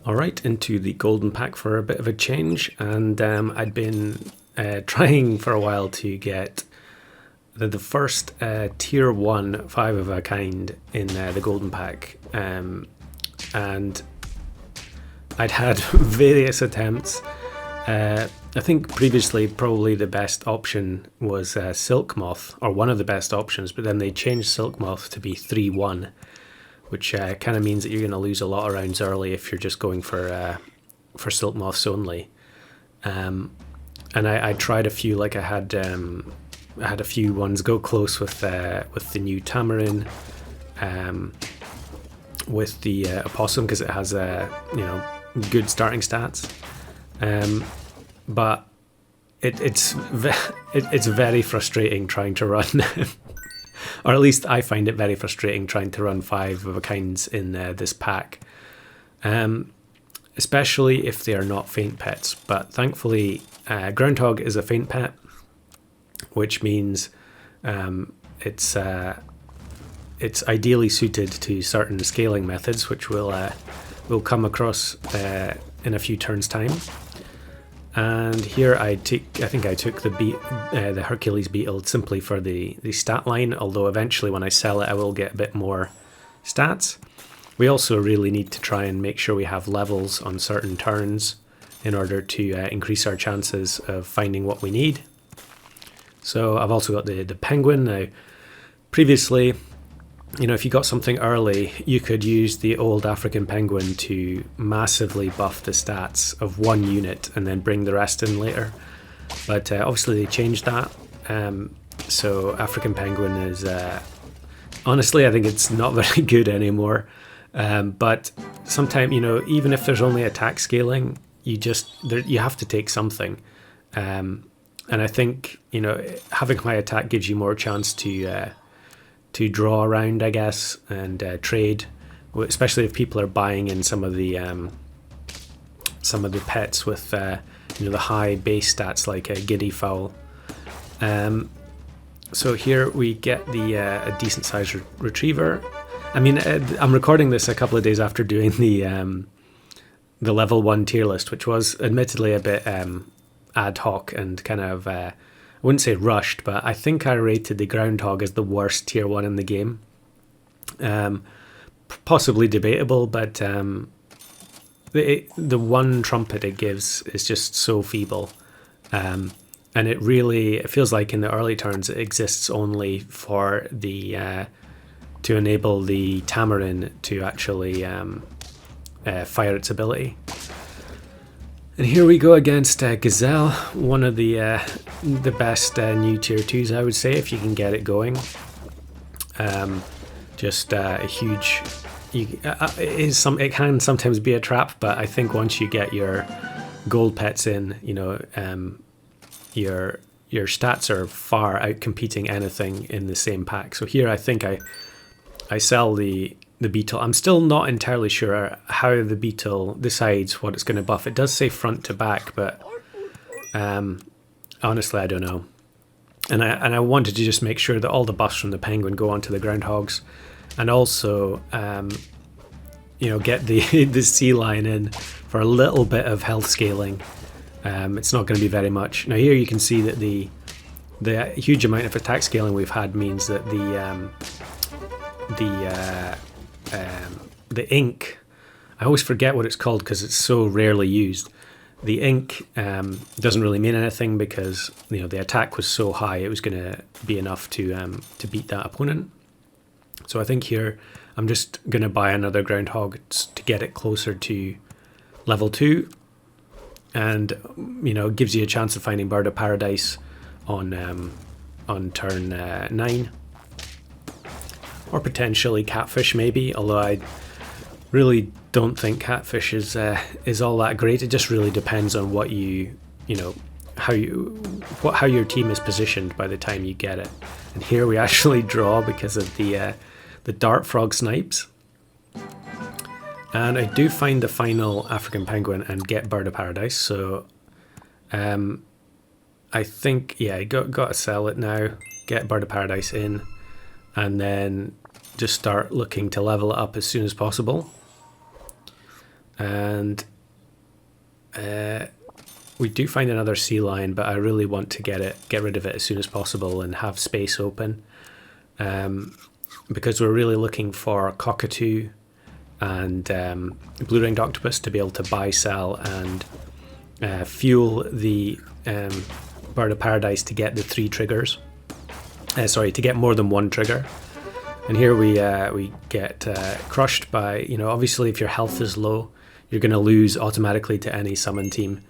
Alright, into the golden pack for a bit of a change, and I'd been trying for a while to get the first tier 1 5 of a kind in the golden pack, and I'd had various attempts. I think previously probably the best option was Silk Moth, or one of the best options, but then they changed Silk Moth to be 3-1, which kind of means that you're going to lose a lot of rounds early if you're just going for Silk Moths only. And I tried a few, like I had a few ones go close with the new Tamarin, with the Opossum, because it has good starting stats. But it's very frustrating trying to run, or at least I find it very frustrating trying to run 5 of a kinds in this pack, especially if they are not faint pets. But thankfully, Groundhog is a faint pet, which means it's ideally suited to certain scaling methods, which we'll come across in a few turns' time. And here I think I took the Hercules Beetle simply for the stat line, although eventually when I sell it I will get a bit more stats. We also really need to try and make sure we have levels on certain turns in order to increase our chances of finding what we need. So I've also got the penguin. Now, previously, if you got something early, you could use the old African penguin to massively buff the stats of one unit and then bring the rest in later. But obviously they changed that. So African penguin is, honestly, I think it's not very good anymore. But sometimes, even if there's only attack scaling, you have to take something. And I think, having high attack gives you more chance to draw around, I guess, and trade, especially if people are buying in some of the pets with the high base stats like a giddy fowl. So here we get a decent sized retriever. I mean, I'm recording this a couple of days after doing the level 1 tier list, which was admittedly a bit ad hoc and kind of I wouldn't say rushed, but I think I rated the Groundhog as the worst tier 1 in the game. Possibly debatable, but the one trumpet it gives is just so feeble. And it feels like in the early turns it exists only for to enable the Tamarin to actually fire its ability. And here we go against Gazelle, one of the best new tier 2s, I would say, if you can get it going. Just a huge... it can sometimes be a trap, but I think once you get your gold pets in, your stats are far out competing anything in the same pack. So here I think I sell the beetle. I'm still not entirely sure how the beetle decides what it's going to buff. It does say front to back, but honestly I don't know. And I wanted to just make sure that all the buffs from the penguin go onto the groundhogs, and also get the sea lion in for a little bit of health scaling. It's not going to be very much. Now here you can see that the huge amount of attack scaling we've had means that the ink, I always forget what it's called because it's so rarely used. The ink doesn't really mean anything because the attack was so high it was going to be enough to beat that opponent. So I think here I'm just going to buy another Groundhog to get it closer to level 2, and gives you a chance of finding Bird of Paradise on turn 9. Or potentially Catfish, maybe, although I really don't think Catfish is all that great. It just really depends on what how your team is positioned by the time you get it. And here we actually draw because of the Dart Frog Snipes. And I do find the final African Penguin and get Bird of Paradise, so I think, yeah, got to sell it now, get Bird of Paradise in, and then just start looking to level it up as soon as possible. And we do find another sea lion, but I really want to get rid of it as soon as possible and have space open, because we're really looking for cockatoo and blue-ringed octopus to be able to buy, sell, and fuel the bird of paradise to get the 3 triggers. Sorry, to get more than 1 trigger. And here we get crushed by, obviously if your health is low, you're going to lose automatically to any summon team.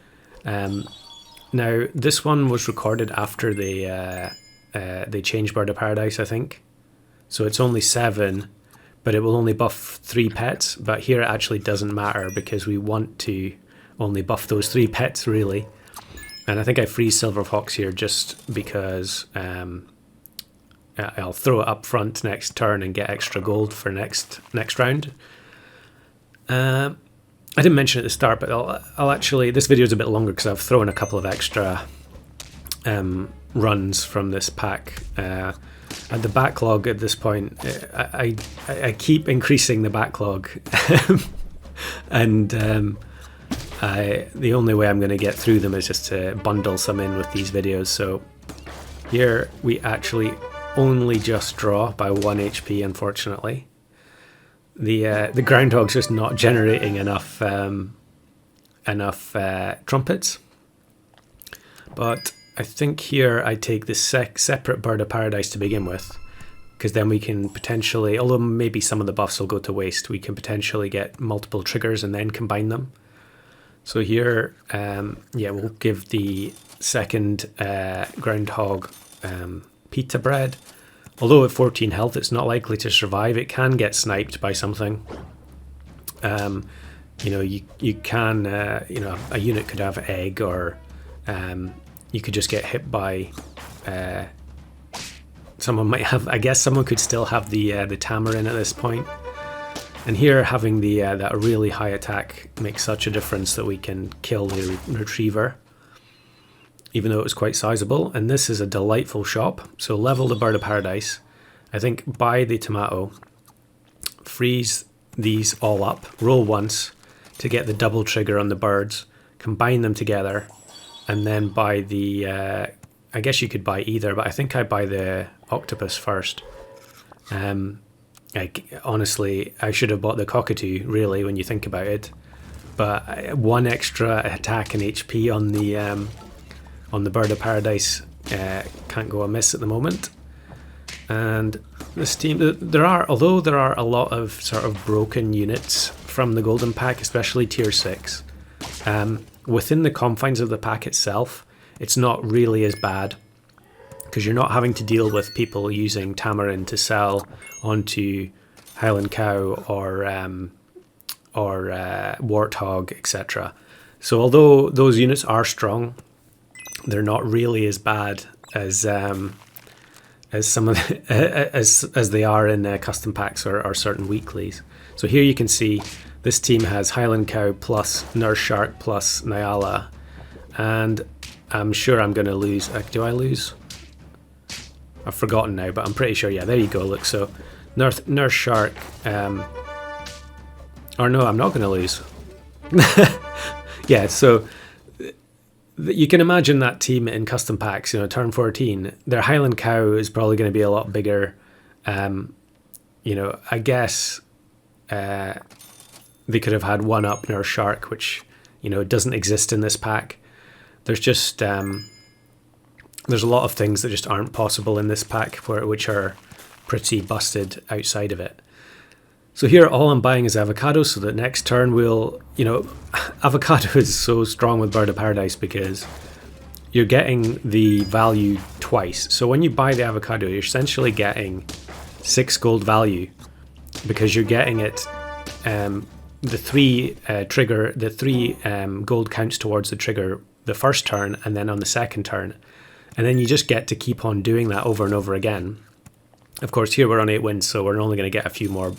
Now, this one was recorded after they changed Bird of Paradise, I think. So it's only 7, but it will only buff 3 pets. But here it actually doesn't matter because we want to only buff those 3 pets, really. And I think I freeze Silver Fox here just because I'll throw it up front next turn and get extra gold for next round. I didn't mention at the start, but I'll actually, this video is a bit longer because I've thrown a couple of extra runs from this pack. At the backlog at this point, I keep increasing the backlog, and the only way I'm going to get through them is just to bundle some in with these videos. So here we actually only just draw by 1 HP, unfortunately. The Groundhog's just not generating enough trumpets. But I think here I take the separate Bird of Paradise to begin with, because then we can potentially, although maybe some of the buffs will go to waste, we can potentially get multiple triggers and then combine them. So here, yeah, we'll give the second Groundhog pita bread. Although at 14 health, it's not likely to survive. It can get sniped by something. You can, a unit could have egg, or you could just get hit by. Someone might have. I guess someone could still have the tamarin at this point. And here, having that really high attack makes such a difference that we can kill the retriever, even though it was quite sizable. And this is a delightful shop. So level the Bird of Paradise. I think buy the tomato, freeze these all up, roll once to get the double trigger on the birds, combine them together, and then buy the, I guess you could buy either, but I think I buy the octopus first. Honestly, I should have bought the cockatoo, really, when you think about it. But 1 extra attack and HP on the Bird of Paradise can't go amiss at the moment. And this team, although there are a lot of sort of broken units from the golden pack, especially tier 6, within the confines of the pack itself, it's not really as bad, because you're not having to deal with people using tamarin to sell onto Highland Cow or Warthog, etc. So although those units are strong, they're not really as bad as some of as they are in custom packs or certain weeklies. So here you can see this team has Highland Cow plus Nurse Shark plus Nyala, and I'm sure I'm going to lose. Do I lose? I've forgotten now, but I'm pretty sure. Yeah, there you go. Look, so Nurse Shark. Or no, I'm not going to lose. Yeah, so you can imagine that team in custom packs, turn 14, their Highland Cow is probably going to be a lot bigger. I guess they could have had 1-up Nurse Shark, which, doesn't exist in this pack. There's just, there's a lot of things that just aren't possible in this pack, which are pretty busted outside of it. So here, all I'm buying is avocado, so that next turn we'll, avocado is so strong with Bird of Paradise because you're getting the value twice. So when you buy the avocado, you're essentially getting 6 gold value, because you're getting it, the 3 gold counts towards the trigger the first turn and then on the second turn. And then you just get to keep on doing that over and over again. Of course, here we're on 8 wins, so we're only going to get a few more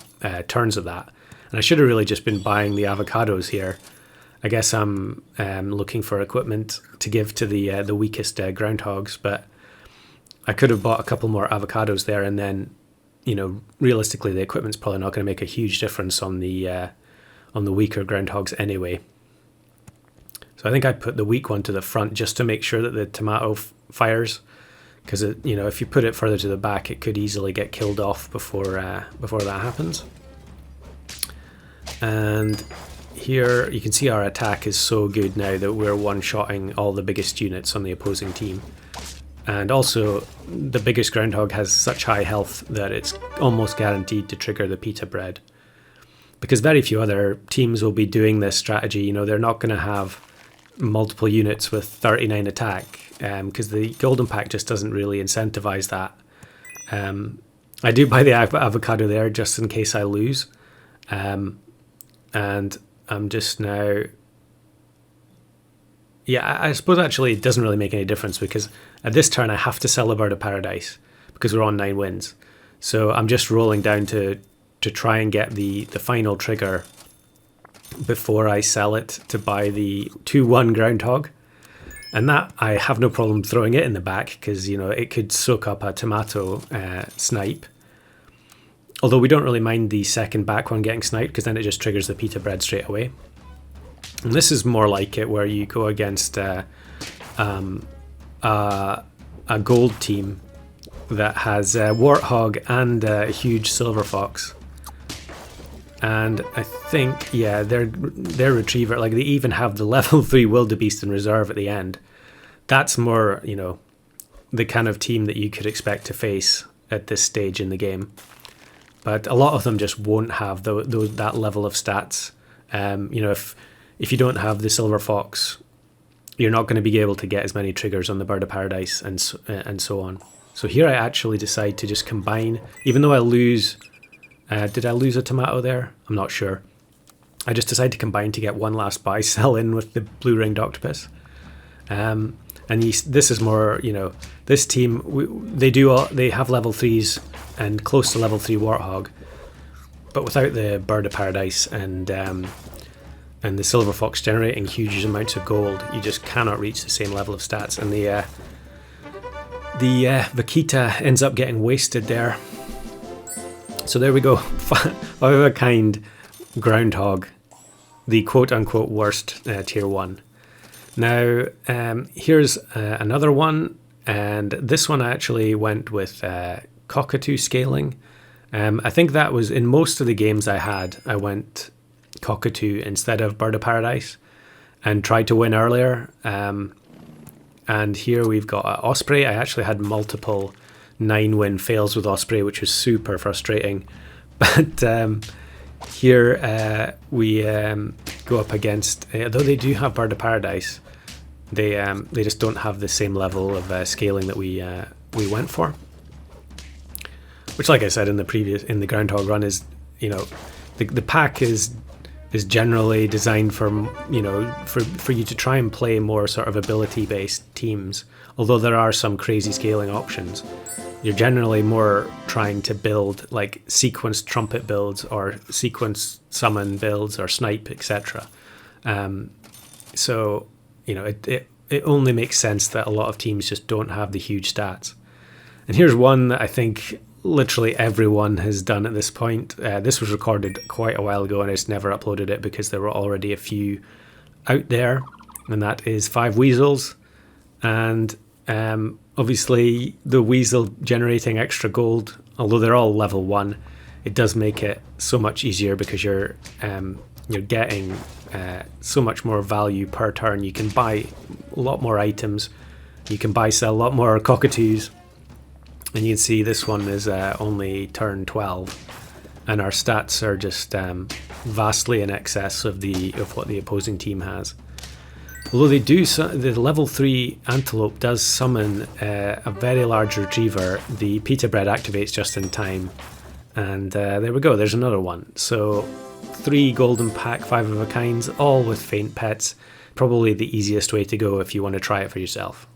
turns of that. And I should have really just been buying the avocados here. I guess I'm looking for equipment to give to the weakest groundhogs, but I could have bought a couple more avocados there, and then, realistically, the equipment's probably not going to make a huge difference on the on the weaker groundhogs anyway. So I think I put the weak one to the front just to make sure that the tomato fires, because if you put it further to the back, it could easily get killed off before that happens. And here you can see our attack is so good now that we're one-shotting all the biggest units on the opposing team. And also, the biggest groundhog has such high health that it's almost guaranteed to trigger the pita bread. Because very few other teams will be doing this strategy. They're not going to have multiple units with 39 attack, because the golden pack just doesn't really incentivize that. I do buy the avocado there just in case I lose. And I'm just now... Yeah, I suppose actually it doesn't really make any difference, because at this turn I have to sell a Bird of Paradise because we're on 9 wins. So I'm just rolling down to try and get the final trigger before I sell it to buy the 2-1 Groundhog. And that I have no problem throwing it in the back, because it could soak up a tomato snipe. Although we don't really mind the second back one getting sniped, because then it just triggers the pita bread straight away. And this is more like it, where you go against a gold team that has a Warthog and a huge Silver Fox. And I think, yeah, their Retriever, like they even have the level 3 Wildebeest in reserve at the end. That's more, the kind of team that you could expect to face at this stage in the game. But a lot of them just won't have that level of stats. If you don't have the Silver Fox, you're not going to be able to get as many triggers on the Bird of Paradise and so on. So here I actually decide to just combine, even though I lose... did I lose a tomato there? I'm not sure. I just decide to combine to get one last buy sell in with the blue ringed octopus. This is more, this team, they have level 3s and close to level 3 Warthog, but without the Bird of Paradise and the Silver Fox generating huge amounts of gold, you just cannot reach the same level of stats. And the Vaquita ends up getting wasted there. So there we go, 5 of a kind Groundhog, the quote-unquote worst tier 1. Now, here's another one, and this one I actually went with cockatoo scaling. I think that was, in most of the games I went cockatoo instead of Bird of Paradise, and tried to win earlier. And here we've got Osprey. I actually had multiple 9-win fails with Osprey, which was super frustrating. But here we go up against, though they do have Bird of Paradise, they just don't have the same level of scaling that we went for. Which, like I said in the Groundhog run, is the pack is generally designed for you to try and play more sort of ability based teams. Although there are some crazy scaling options, you're generally more trying to build like sequenced trumpet builds or sequenced summon builds or snipe, etc. So it only makes sense that a lot of teams just don't have the huge stats. And here's one that I think literally everyone has done at this point. This was recorded quite a while ago and I just never uploaded it because there were already a few out there, and that is 5 Weasels. And obviously the Weasel generating extra gold, although they're all level 1, it does make it so much easier because you're getting so much more value per turn. You can buy a lot more items, you can buy sell a lot more cockatoos, and you can see this one is only turn 12, and our stats are just vastly in excess of what the opposing team has. Although the level 3 Antelope does summon a very large Retriever, the Pita Bread activates just in time, and there we go, there's another one. So 3 golden pack, 5 of a kinds, all with faint pets. Probably the easiest way to go if you want to try it for yourself.